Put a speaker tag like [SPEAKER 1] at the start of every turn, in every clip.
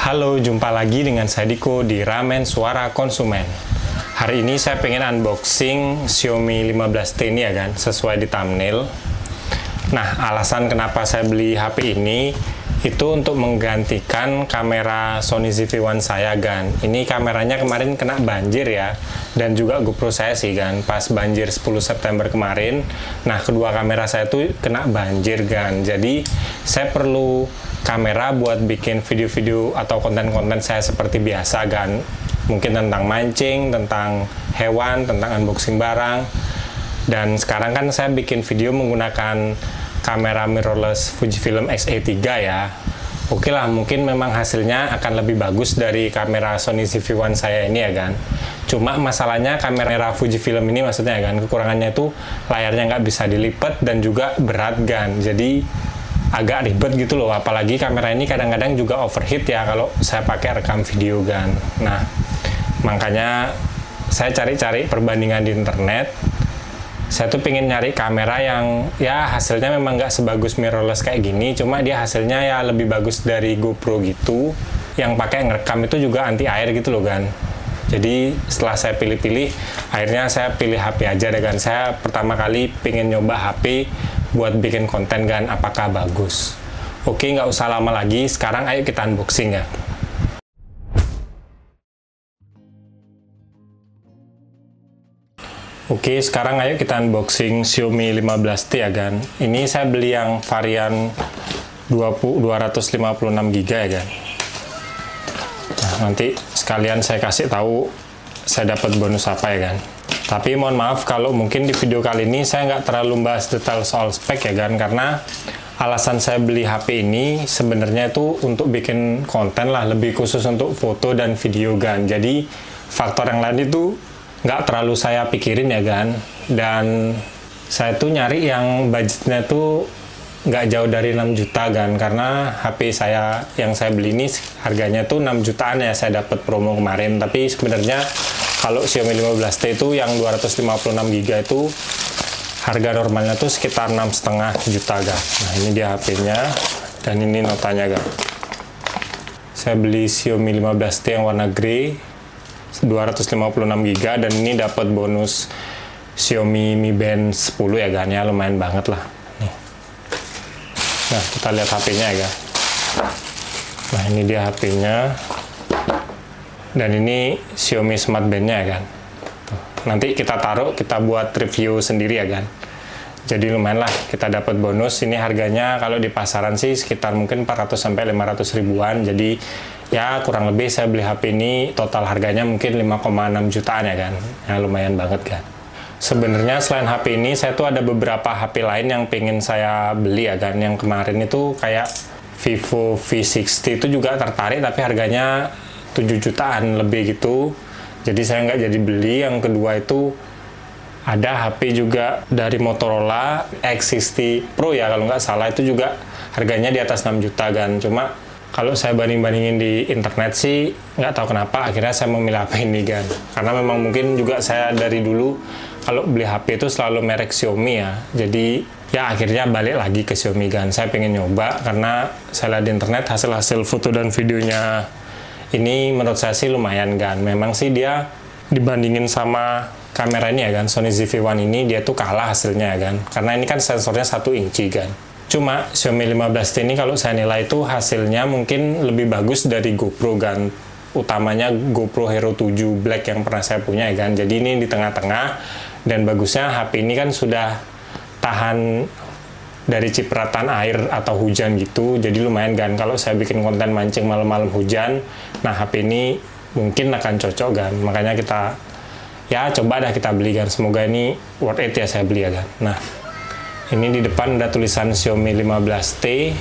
[SPEAKER 1] Halo, jumpa lagi dengan saya Diko di Ramen Suara Konsumen. Hari ini saya pengen unboxing Xiaomi 15T ini ya kan, sesuai di thumbnail. Nah, alasan kenapa saya beli HP ini itu untuk menggantikan kamera Sony ZV-1 saya kan. Ini kameranya kemarin kena banjir ya, dan juga GoPro saya sih kan, pas banjir 10 September kemarin. Nah, kedua kamera saya tuh kena banjir kan, jadi saya perlu kamera buat bikin video-video atau konten-konten saya seperti biasa kan. Mungkin tentang mancing, tentang hewan, tentang unboxing barang. Dan sekarang kan saya bikin video menggunakan kamera mirrorless Fujifilm X-A3 ya. Oke lah, mungkin memang hasilnya akan lebih bagus dari kamera Sony ZV-1 saya ini ya kan. Cuma masalahnya kamera Fujifilm ini maksudnya ya kan, kekurangannya itu layarnya nggak bisa dilipat dan juga berat kan. Jadi agak ribet gitu loh, apalagi kamera ini kadang-kadang juga overheat ya kalau saya pakai rekam video kan. Nah, makanya saya cari-cari perbandingan di internet. Saya tuh pengen nyari kamera yang ya hasilnya memang nggak sebagus mirrorless kayak gini, cuma dia hasilnya ya lebih bagus dari GoPro gitu, yang pakai ngerekam itu juga anti air gitu loh kan. Jadi setelah saya pilih-pilih, akhirnya saya pilih HP aja deh kan. Saya pertama kali pengen nyoba HP buat bikin konten kan, apakah bagus. Oke, nggak usah lama lagi, sekarang ayo kita unboxing ya. Oke, sekarang ayo kita unboxing Xiaomi 15T ya kan. Ini saya beli yang varian 256GB ya kan. Nah, nanti sekalian saya kasih tahu saya dapat bonus apa ya kan. Tapi mohon maaf kalau mungkin di video kali ini saya nggak terlalu bahas detail soal spek ya kan, karena alasan saya beli HP ini sebenarnya itu untuk bikin konten lah, lebih khusus untuk foto dan video kan. Jadi faktor yang lain itu nggak terlalu saya pikirin ya kan. Dan saya tuh nyari yang budgetnya tuh nggak jauh dari 6 juta kan, karena HP saya yang saya beli ini harganya tuh 6 jutaan ya, saya dapat promo kemarin. Tapi sebenarnya kalau Xiaomi 15T itu yang 256GB itu harga normalnya tuh sekitar 6,5 juta kan. Nah, ini dia HP-nya dan ini notanya kan. Saya beli Xiaomi 15T yang warna grey 256GB dan ini dapat bonus Xiaomi Mi Band 10 ya kan, ya lumayan banget lah. Nih. Nah, kita lihat HP-nya ya kan. Nah, ini dia HP-nya. Dan ini Xiaomi Smart Band-nya ya kan. Tuh. Nanti kita taruh, kita buat review sendiri ya kan. Jadi lumayan lah, kita dapat bonus. Ini harganya kalau di pasaran sih sekitar mungkin 400-500 ribuan. Jadi ya kurang lebih saya beli HP ini total harganya mungkin 5,6 jutaan ya kan. Ya lumayan banget kan. Sebenarnya selain HP ini, saya tuh ada beberapa HP lain yang pengen saya beli ya kan. Yang kemarin itu kayak Vivo V60 itu juga tertarik, tapi harganya 7 jutaan lebih gitu. Jadi saya nggak jadi beli. Yang kedua itu ada HP juga dari Motorola X60 Pro ya kalau nggak salah, itu juga harganya di atas 6 juta kan. Cuma kalau saya banding-bandingin di internet sih nggak tahu kenapa akhirnya saya memilih HP ini kan. Karena memang mungkin juga saya dari dulu kalau beli HP itu selalu merek Xiaomi ya. Jadi ya akhirnya balik lagi ke Xiaomi kan. Saya pengen nyoba karena saya lihat di internet hasil-hasil foto dan videonya ini menurut saya sih lumayan kan. Memang sih dia dibandingin sama kamera ini ya kan, Sony ZV-1 ini dia tuh kalah hasilnya ya kan. Karena ini kan sensornya 1 inci kan. Cuma Xiaomi 15T ini kalau saya nilai itu hasilnya mungkin lebih bagus dari GoPro kan. Utamanya GoPro Hero 7 Black yang pernah saya punya ya kan. Jadi ini di tengah-tengah, dan bagusnya HP ini kan sudah tahan dari cipratan air atau hujan gitu. Jadi lumayan kan kalau saya bikin konten mancing malam-malam hujan, nah HP ini mungkin akan cocok kan. Makanya kita ya coba dah kita beli kan. Semoga ini worth it ya saya beli ya kan. Nah, ini di depan ada tulisan Xiaomi 15T.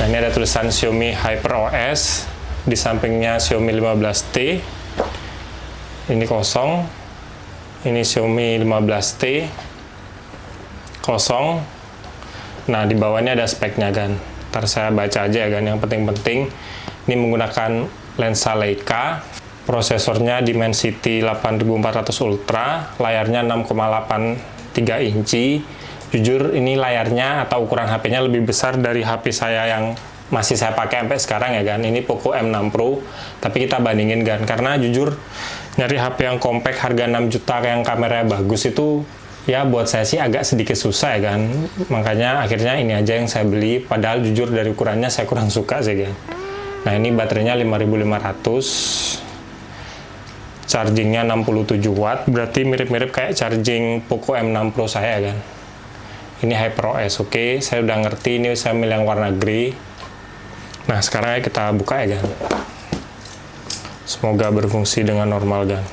[SPEAKER 1] Nah, ini ada tulisan Xiaomi HyperOS. Di sampingnya Xiaomi 15T. Ini kosong. Ini Xiaomi 15T. Kosong. Nah, di bawahnya ada speknya kan. Ntar saya baca aja ya kan. Yang penting-penting ini menggunakan lensa Leica. Prosesornya Dimensity 8400 Ultra. Layarnya 6,83 inci. Jujur ini layarnya atau ukuran HP-nya lebih besar dari HP saya yang masih saya pakai sampai sekarang ya kan. Ini Poco M6 Pro, tapi kita bandingin kan, karena jujur nyari HP yang compact harga 6 juta yang kameranya bagus itu ya buat saya sih agak sedikit susah ya kan. Makanya akhirnya ini aja yang saya beli, padahal jujur dari ukurannya saya kurang suka sih kan. Nah ini baterainya 5500, chargingnya 67 watt, berarti mirip-mirip kayak charging Poco M6 Pro saya kan. Ini HyperOS. Oke, saya udah ngerti, ini saya milih yang warna grey. Nah sekarang kita buka ya kan. Semoga berfungsi dengan normal kan.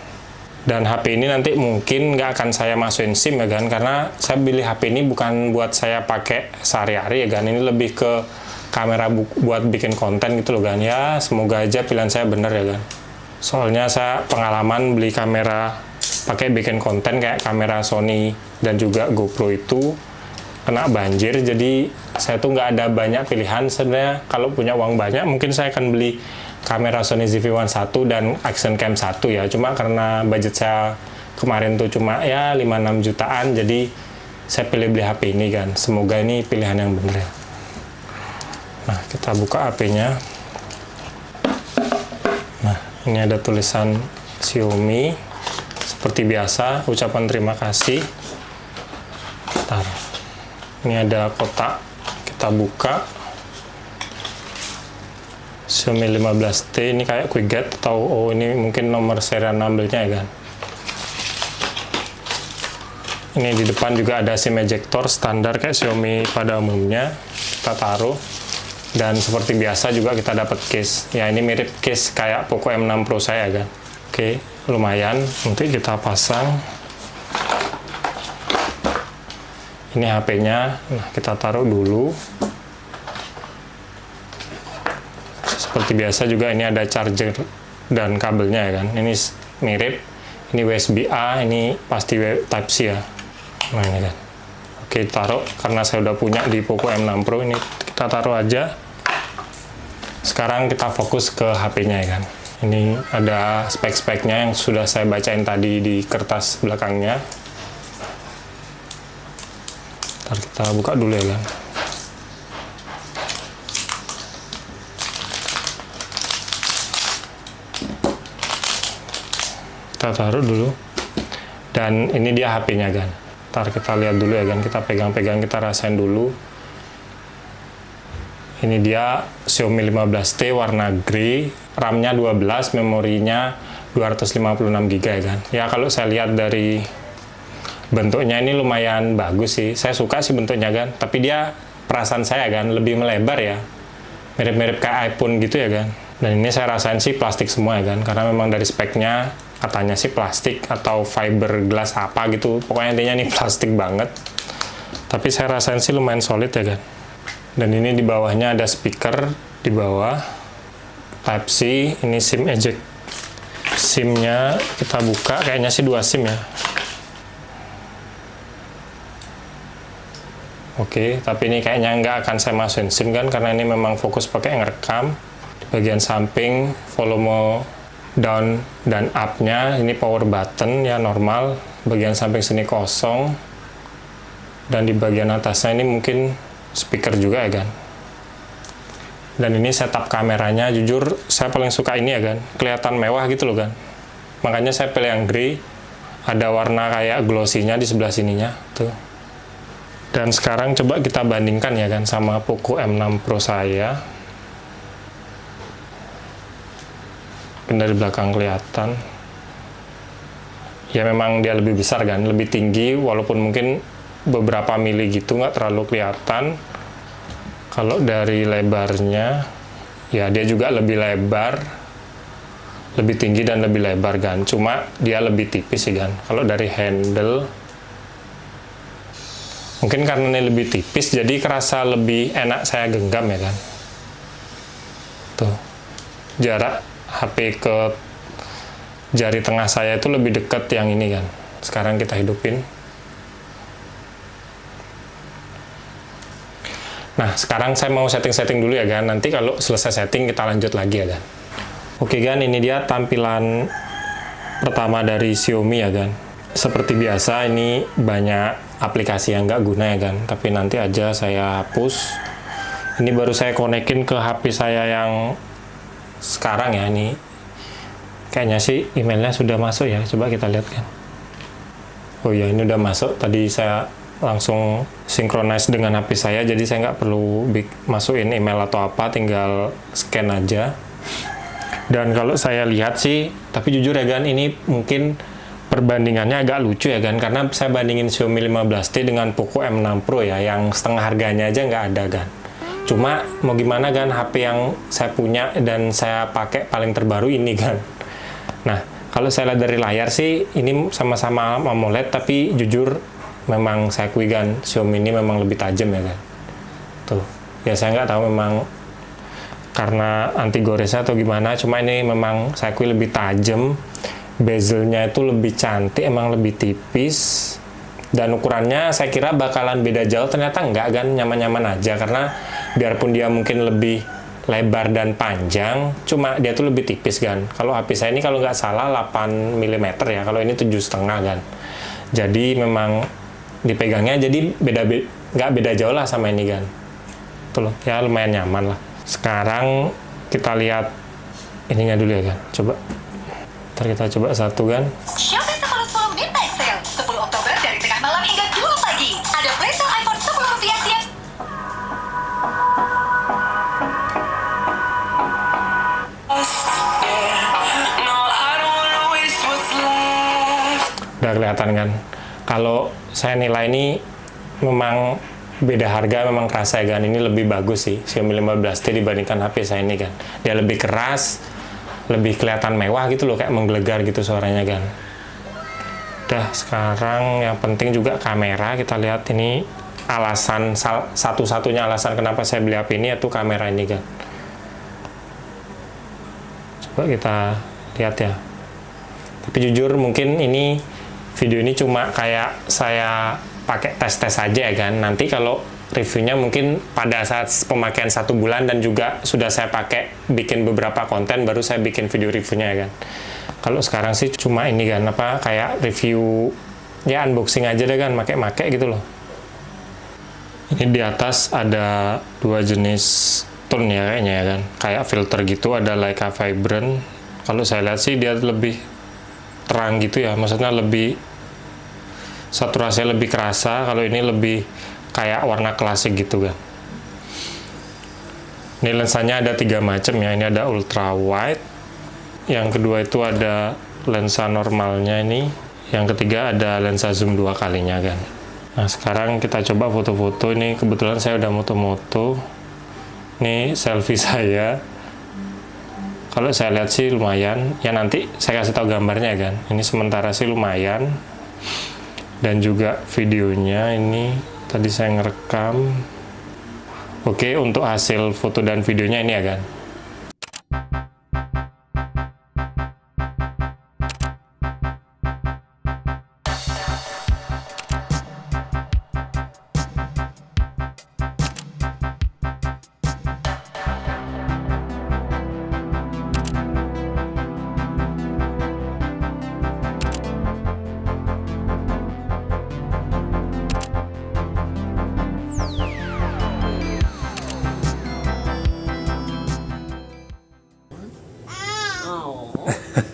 [SPEAKER 1] Dan HP ini nanti mungkin nggak akan saya masukin SIM ya kan, karena saya pilih HP ini bukan buat saya pakai sehari-hari ya kan. Ini lebih ke kamera buat bikin konten gitu loh kan. Ya semoga aja pilihan saya bener ya kan. Soalnya saya pengalaman beli kamera pakai bikin konten kayak kamera Sony dan juga GoPro itu kena banjir, jadi saya tuh nggak ada banyak pilihan sebenarnya. Kalau punya uang banyak mungkin saya akan beli kamera Sony ZV-1 dan Action Cam 1 ya, cuma karena budget saya kemarin tuh cuma ya 5-6 jutaan, jadi saya pilih beli HP ini kan. Semoga ini pilihan yang bener ya. Nah kita buka HP-nya. Nah ini ada tulisan Xiaomi seperti biasa, ucapan terima kasih. Bentar. Ini ada kotak, kita buka. Xiaomi 15T, ini kayak quick get, atau oh ini mungkin nomor serial number-nya ya kan. Ini di depan juga ada SIM ejector standar kayak Xiaomi pada umumnya, kita taruh. Dan seperti biasa juga kita dapat case. Ya ini mirip case kayak Poco M6 Pro saya kan. Oke, lumayan. Nanti kita pasang. Ini HP-nya, nah kita taruh dulu. Seperti biasa juga ini ada charger dan kabelnya ya kan. Ini mirip, ini USB-A, ini pasti Type-C ya. Nah ini kan. Oke taruh, karena saya udah punya di Poco M6 Pro, ini kita taruh aja. Sekarang kita fokus ke HP-nya ya kan. Ini ada spek-speknya yang sudah saya bacain tadi di kertas belakangnya. Ntar kita buka dulu ya kan. Kita taruh dulu. Dan ini dia HP-nya kan. Ntar kita lihat dulu ya kan. Kita pegang-pegang, kita rasain dulu. Ini dia Xiaomi 15T warna grey. RAM-nya 12, memorinya 256 GB ya kan. Ya kalau saya lihat dari bentuknya ini lumayan bagus sih. Saya suka sih bentuknya kan. Tapi dia perasaan saya kan lebih melebar ya. Mirip-mirip kayak iPhone gitu ya kan. Dan ini saya rasain sih plastik semua ya kan. Karena memang dari speknya katanya sih plastik atau fiberglass apa gitu. Pokoknya intinya ini plastik banget. Tapi saya rasain sih lumayan solid ya kan. Dan ini di bawahnya ada speaker di bawah. Type-C, ini SIM eject. SIM-nya kita buka, kayaknya sih 2 SIM ya. Oke, tapi ini kayaknya nggak akan saya masukin SIM kan, karena ini memang fokus pakai ngerekam. Di bagian samping, volume down dan up-nya, ini power button ya normal. Bagian samping sini kosong. Dan di bagian atasnya ini mungkin speaker juga ya kan. Dan ini setup kameranya, jujur saya paling suka ini ya kan. Kelihatan mewah gitu loh kan. Makanya saya pilih yang grey. Ada warna kayak glossy-nya di sebelah sininya. Tuh. Dan sekarang coba kita bandingkan ya kan sama Poco M6 Pro saya. Mungkin dari belakang kelihatan. Ya memang dia lebih besar kan, lebih tinggi, walaupun mungkin beberapa mili gitu nggak terlalu kelihatan. Kalau dari lebarnya, ya dia juga lebih lebar, lebih tinggi dan lebih lebar kan. Cuma dia lebih tipis sih kan. Kalau dari handle, mungkin karena ini lebih tipis, jadi kerasa lebih enak saya genggam ya kan. Tuh, jarak HP ke jari tengah saya itu lebih dekat yang ini kan. Sekarang kita hidupin. Nah, sekarang saya mau setting-setting dulu ya kan. Nanti kalau selesai setting kita lanjut lagi ya kan. Oke kan, ini dia tampilan pertama dari Xiaomi ya kan. Seperti biasa ini banyak aplikasi yang nggak guna ya kan. Tapi nanti aja saya hapus. Ini baru saya konekin ke HP saya yang sekarang ya. Ini kayaknya sih emailnya sudah masuk ya. Coba kita lihat kan. Oh ya, ini udah masuk. Tadi saya langsung synchronize dengan HP saya, jadi saya nggak perlu masukin email atau apa, tinggal scan aja. Dan kalau saya lihat sih, tapi jujur ya kan, ini mungkin perbandingannya agak lucu ya kan, karena saya bandingin Xiaomi 15T dengan Poco M6 Pro ya, yang setengah harganya aja nggak ada kan. Cuma mau gimana kan, HP yang saya punya dan saya pakai paling terbaru ini kan. Nah, kalau saya lihat dari layar sih, ini sama-sama AMOLED, tapi jujur memang saya akui kan, Xiaomi ini memang lebih tajam ya kan. Tuh, ya saya nggak tahu memang karena anti goresnya atau gimana, cuma ini memang saya akui lebih tajam. Bezelnya itu lebih cantik, emang lebih tipis. Dan ukurannya saya kira bakalan beda jauh, ternyata enggak kan, nyaman-nyaman aja. Karena biarpun dia mungkin lebih lebar dan panjang, cuma dia tuh lebih tipis kan. Kalau HP saya ini kalau nggak salah 8 mm ya, kalau ini 7,5 kan. Jadi memang dipegangnya jadi nggak beda jauh lah sama ini kan. Tuh loh, ya lumayan nyaman lah. Sekarang kita lihat ininya dulu ya kan. Coba. Ntar kita coba satu kan.
[SPEAKER 2] Xiaomi 10 Midnight Sale 10 Oktober dari tengah malam hingga 2 pagi. Ada flash sale iPhone Rp10 tiap.
[SPEAKER 1] Udah kelihatan kan. Kalau saya nilai ini memang beda harga, memang kerasa ya kan. Ini lebih bagus sih Xiaomi 15T dibandingkan HP saya ini kan. Dia lebih keras, lebih kelihatan mewah gitu loh, kayak menggelegar gitu suaranya kan. Udah, sekarang yang penting juga kamera. Kita lihat ini alasan, satu-satunya alasan kenapa saya beli HP ini yaitu kamera ini kan. Coba kita lihat ya. Tapi jujur mungkin ini video ini cuma kayak saya pakai tes-tes aja ya kan. Nanti kalau reviewnya mungkin pada saat pemakaian 1 bulan dan juga sudah saya pakai bikin beberapa konten, baru saya bikin video reviewnya ya kan. Kalau sekarang sih cuma ini kan, apa, kayak review ya, unboxing aja deh kan, make gitu loh. Ini di atas ada 2 jenis tone ya kayaknya ya kan, kayak filter gitu, ada Leica Vibrant. Kalau saya lihat sih dia lebih terang gitu ya, maksudnya lebih saturasinya lebih kerasa. Kalau ini lebih kayak warna klasik gitu kan. Ini lensanya ada 3 macam ya. Ini ada ultra wide, yang kedua itu ada lensa normalnya ini, yang ketiga ada lensa zoom 2 kalinya kan. Nah sekarang kita coba foto-foto. Ini kebetulan saya udah moto-moto. Ini selfie saya. Kalau saya lihat sih lumayan ya, nanti saya kasih tahu gambarnya kan. Ini sementara sih lumayan. Dan juga videonya ini tadi saya ngerekam. Oke, untuk hasil foto dan videonya ini ya kan.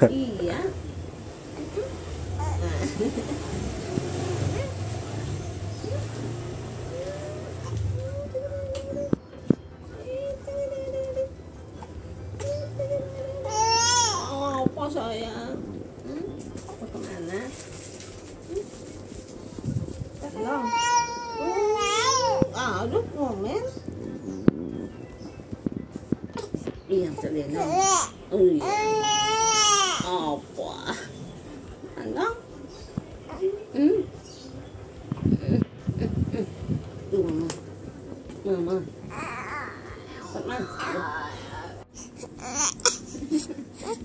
[SPEAKER 3] Iya. Oh, apa sayang? Apa kemana? Tolong. Aduh, ngomel. Iya, Selena. Oh iya. Apa? Anak? Tuh, mama. Mama.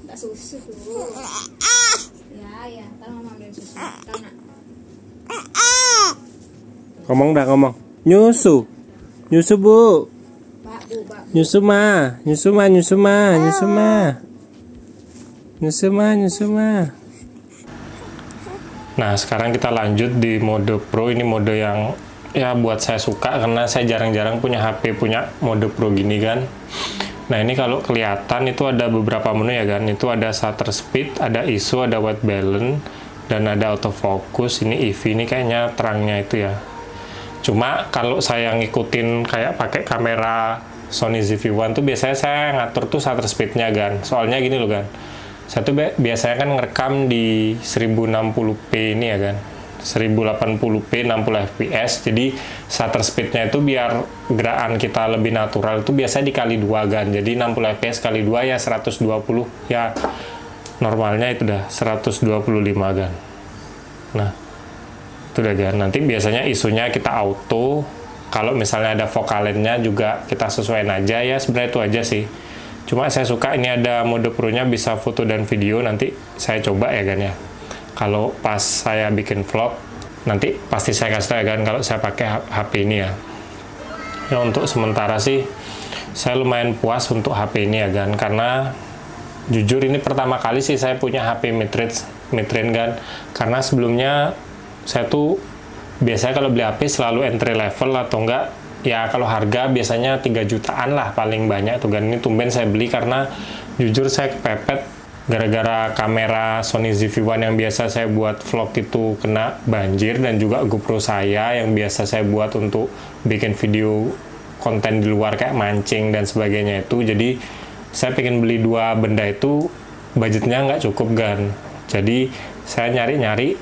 [SPEAKER 4] Tak susu dulu. Ya, ntar mama ambil susu. Tahu nak?
[SPEAKER 1] Ngomong dah, ngomong. Nyusu. Nyusu, Bu.
[SPEAKER 4] Pak.
[SPEAKER 1] Nyusu ma. Nah, sekarang kita lanjut di mode Pro. Ini mode yang ya buat saya suka karena saya jarang-jarang punya HP punya mode pro gini kan. Nah ini kalau kelihatan itu ada beberapa menu ya kan. Itu ada shutter speed, ada ISO, ada white balance, dan ada autofocus. Ini EV ini kayaknya terangnya itu ya. Cuma kalau saya ngikutin kayak pakai kamera Sony ZV-1 tuh biasanya saya ngatur tuh shutter speednya kan. Soalnya gini loh kan. Saya tuh biasanya kan ngerekam di 1060p ini ya kan. 1080p 60 fps, jadi shutter speednya itu biar gerakan kita lebih natural itu biasanya dikali 2 kan, jadi 60 fps kali 2 ya 120, ya normalnya itu udah 125 kan. Nah itu udah kan, nanti biasanya isunya kita auto, kalau misalnya ada vokalennya juga kita sesuaiin aja ya, sebenarnya itu aja sih. Cuma saya suka ini ada mode pro nya bisa foto dan video, nanti saya coba ya kan ya. Kalau pas saya bikin vlog, nanti pasti saya kasih tahu ya kan kalau saya pakai HP ini ya. Ya untuk sementara sih, saya lumayan puas untuk HP ini ya kan. Karena jujur ini pertama kali sih saya punya HP mid-range kan. Karena sebelumnya saya tuh biasanya kalau beli HP selalu entry level atau enggak, ya kalau harga biasanya 3 jutaan lah paling banyak tuh kan. Ini tumben saya beli karena jujur saya kepepet gara-gara kamera Sony ZV-1 yang biasa saya buat vlog itu kena banjir, dan juga GoPro saya yang biasa saya buat untuk bikin video konten di luar kayak mancing dan sebagainya itu. Jadi saya pengen beli 2 benda itu, budgetnya nggak cukup kan. Jadi saya nyari-nyari,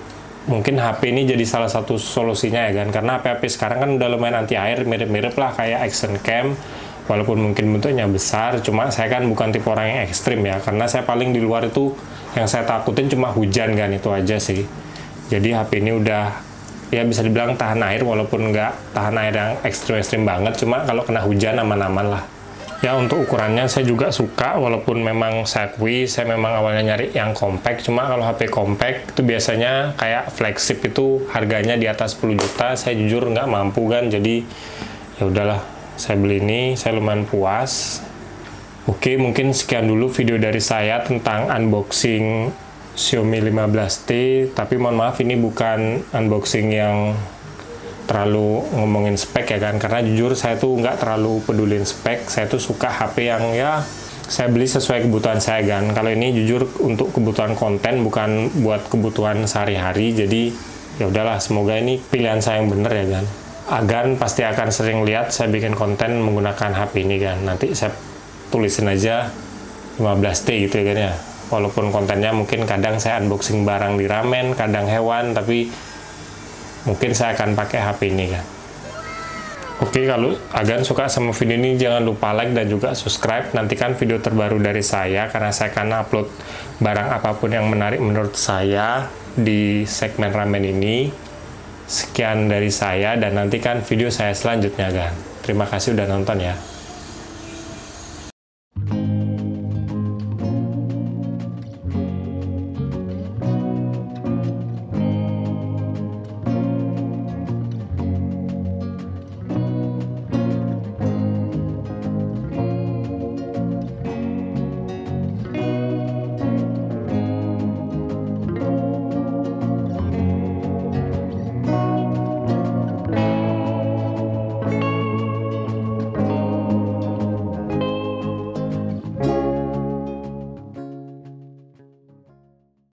[SPEAKER 1] mungkin HP ini jadi salah satu solusinya ya kan. Karena HP-HP sekarang kan udah lumayan anti air, mirip-mirip lah kayak action cam. Walaupun mungkin bentuknya besar, cuma saya kan bukan tipe orang yang ekstrim ya, karena saya paling di luar itu yang saya takutin cuma hujan kan, itu aja sih. Jadi HP ini udah ya bisa dibilang tahan air, walaupun nggak tahan air yang ekstrim-ekstrim banget, cuma kalau kena hujan aman-aman lah. Ya untuk ukurannya saya juga suka, walaupun memang saya akui saya memang awalnya nyari yang compact, cuma kalau HP compact itu biasanya kayak flagship itu harganya di atas 10 juta, saya jujur nggak mampu kan, jadi ya udahlah. Saya beli ini, saya lumayan puas. Oke, mungkin sekian dulu video dari saya tentang unboxing Xiaomi 15T. Tapi mohon maaf, ini bukan unboxing yang terlalu ngomongin spek ya kan. Karena jujur saya tuh nggak terlalu pedulin spek. Saya tuh suka HP yang ya saya beli sesuai kebutuhan saya kan. Kalau ini jujur untuk kebutuhan konten, bukan buat kebutuhan sehari-hari. Jadi ya udahlah, semoga ini pilihan saya yang bener ya kan. Agan pasti akan sering lihat saya bikin konten menggunakan HP ini kan. Nanti saya tulisin aja 15T gitu ya kan ya. Walaupun kontennya mungkin kadang saya unboxing barang di ramen, kadang hewan, tapi mungkin saya akan pakai HP ini kan. Oke, kalau Agan suka sama video ini jangan lupa like dan juga subscribe. Nantikan video terbaru dari saya karena saya akan upload barang apapun yang menarik menurut saya di segmen ramen ini. Sekian dari saya dan nantikan video saya selanjutnya kan. Terima kasih udah nonton ya.